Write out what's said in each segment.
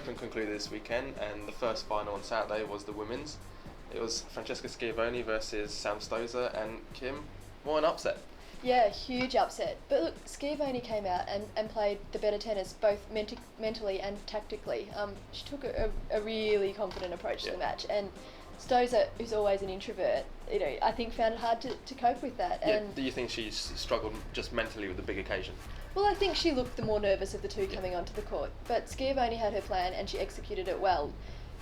Open concluded this weekend, and the first final on Saturday was the women's. It was Francesca Schiavone versus Sam Stosur, and Kim, what an upset. Yeah, huge upset. But look, Schiavone came out and played the better tennis, both mentally and tactically. She took a really confident approach to the match, and Stosur, who's always an introvert, I think found it hard to cope with that. Yeah. And do you think she's struggled just mentally with the big occasion? well, I think she looked the more nervous of the two coming onto the court, but Schiavone had her plan and she executed it well.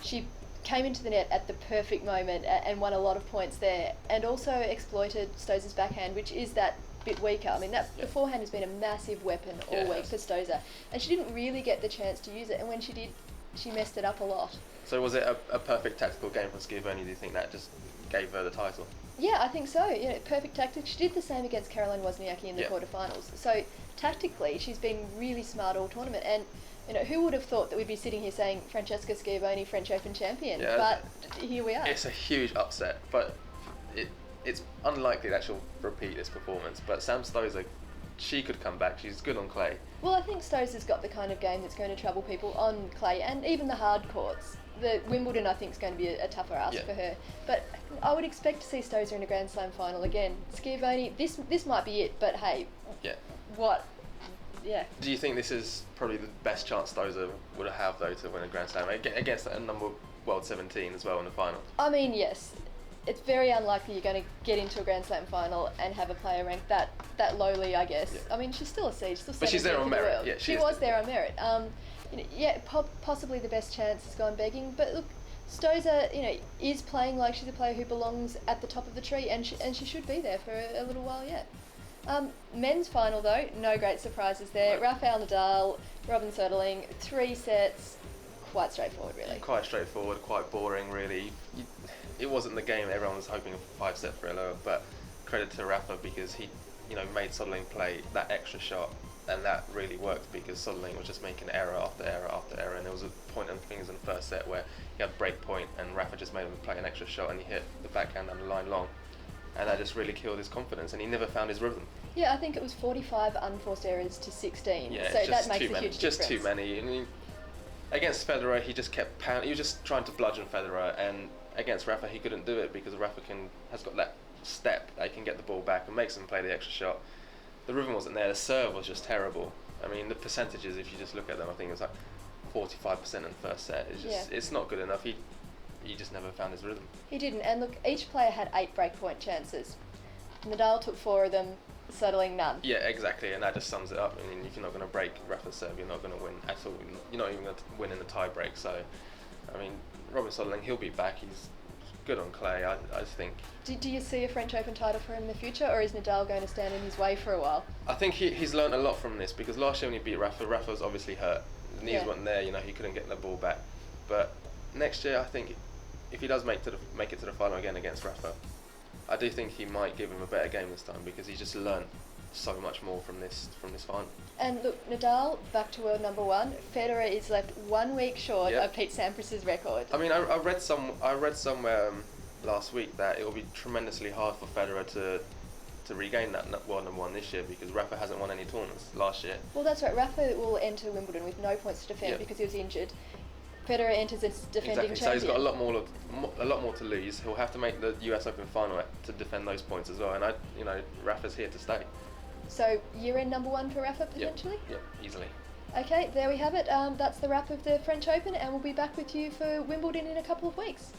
She came into the net at the perfect moment and won a lot of points there, and also exploited Stosur's backhand, which is that bit weaker. I mean, the forehand has been a massive weapon all week for Stosur, and she didn't really get the chance to use it, and when she did, she messed it up a lot. So was it a perfect tactical game from Schiavone? Do you think that just gave her the title? Yeah, I think so. Perfect tactics. She did the same against Caroline Wozniacki in the quarterfinals. So tactically, she's been really smart all tournament. And who would have thought that we'd be sitting here saying Francesca Schiavone, French Open champion? Yeah, but here we are. It's a huge upset, but it's unlikely that she'll repeat this performance. But Sam Stosur, she could come back. She's good on clay. Well, I think Stosur's got the kind of game that's going to trouble people on clay and even the hard courts. The Wimbledon, I think, is going to be a tougher ask for her. But I would expect to see Stosur in a Grand Slam final again. Schiavone, this might be it, but hey, what? Yeah. Do you think this is probably the best chance Stosur would have, though, to win a Grand Slam against a number world 17 as well in the final? I mean, yes. It's very unlikely you're going to get into a Grand Slam final and have a player ranked that lowly, I guess. Yeah. I mean, she's still a seed. But she's there on merit. Yeah, she was there on merit. Possibly the best chance has gone begging. But look, Stosur, is playing like she's a player who belongs at the top of the tree, and she should be there for a little while yet. Men's final, though, no great surprises there. No. Rafael Nadal, Robin Soderling, 3 sets. Quite straightforward, really. Quite straightforward, quite boring, really. It wasn't the game everyone was hoping for, 5-set thriller, but credit to Rafa because he, made Soderling play that extra shot, and that really worked because Soderling was just making error after error after error, and there was a point on things in the first set where he had break point, and Rafa just made him play an extra shot, and he hit the backhand down the line long, and that just really killed his confidence, and he never found his rhythm. Yeah, I think it was 45 unforced errors to 16, yeah, so that makes a huge difference. Just too many. I mean, against Federer, he just kept pounding. He was just trying to bludgeon Federer, and against Rafa, he couldn't do it because Rafa has got that step that he can get the ball back and makes him play the extra shot. The rhythm wasn't there. The serve was just terrible. I mean, the percentages, if you just look at them, I think it was like 45% in the first set. It's not good enough. He just never found his rhythm. He didn't. And look, each player had 8 breakpoint chances. Nadal took 4 of them. Soderling none. Yeah, exactly, and that just sums it up. I mean, if you're not going to break Rafa's serve, you're not going to win at all. You're not even going to win in the tie break. So, I mean, Robin Soderling, he'll be back. He's good on clay, I think. Do you see a French Open title for him in the future, or is Nadal going to stand in his way for a while? I think he's learned a lot from this because last year when he beat Rafa was obviously hurt. The knees weren't there. He couldn't get the ball back. But next year, I think if he does make it to the final again against Rafa, I do think he might give him a better game this time because he's just learned so much more from this final. And look, Nadal back to world number 1. Federer is left 1 week short of Pete Sampras's record. I mean, I read somewhere last week that it will be tremendously hard for Federer to regain that world number 1 this year because Rafa hasn't won any tournaments last year. Well, that's right. Rafa will enter Wimbledon with no points to defend because he was injured. Federer enters as defending champion. So he's got a lot more to lose. He'll have to make the US Open final to defend those points as well. And Rafa's here to stay. So year-end number 1 for Rafa potentially? Yep, easily. Okay, there we have it. That's the wrap of the French Open, and we'll be back with you for Wimbledon in a couple of weeks.